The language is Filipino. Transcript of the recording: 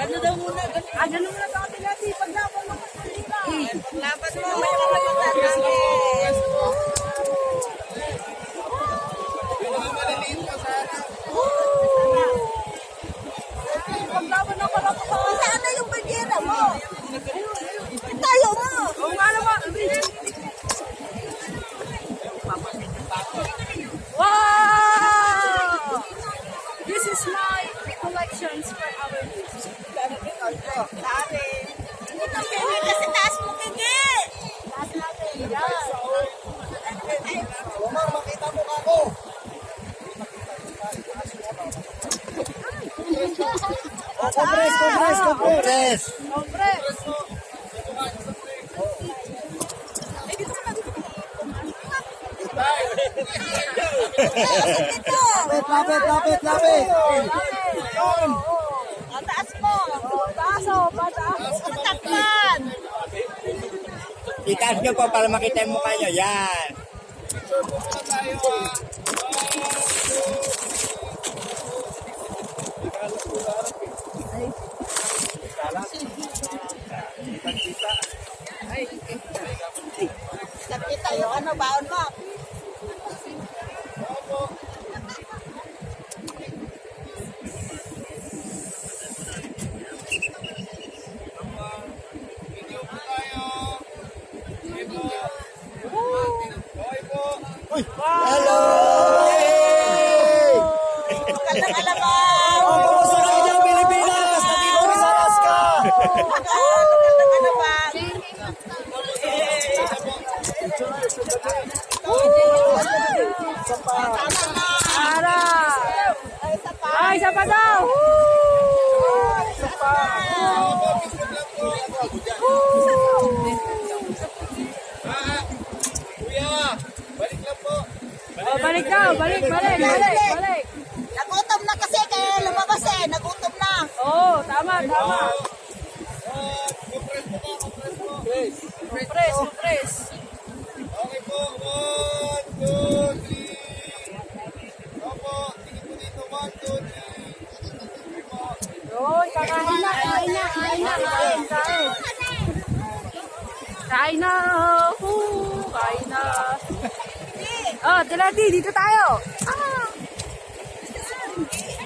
Ano daw muna? Ganun muna sa atin natin. Paglaban mo. Paglaban mo. May kapatid natin. Paglaban ng kalapatan. Saan na yung bandera mo? Tayo mo. Oo nga naman. Wow! This is my collections for our kids. Dami. Ito kaya kasi taas mo kigi. Taas natin. Yan. Omar, makita mo ako. Kompres, kompres, kompres. Hombre. Lapit, lapit, lapit. Ang taas mo. Taas o. Pataas. Patakpan. Itaas nyo po para makita yung mukha nyo. Yan. Nakita yung ano, baon mo. Hello! Magandang alabaw. Kamusta kayo dyan, Pilipinas? Nandito kami sa Alaska. Magandang alabaw. Ara. Ay, isa pa daw. Oh, balik daw. Balik. Nagutom na kasi kaya lumabas eh. Nagutom na. Oo, tama. Press. Okay po, 1, 2, 3. Opo, tingin po dito, 1, 2, 3. Oy, kakain na. Kain na. Kain na. Oh, Dilati, dito tayo.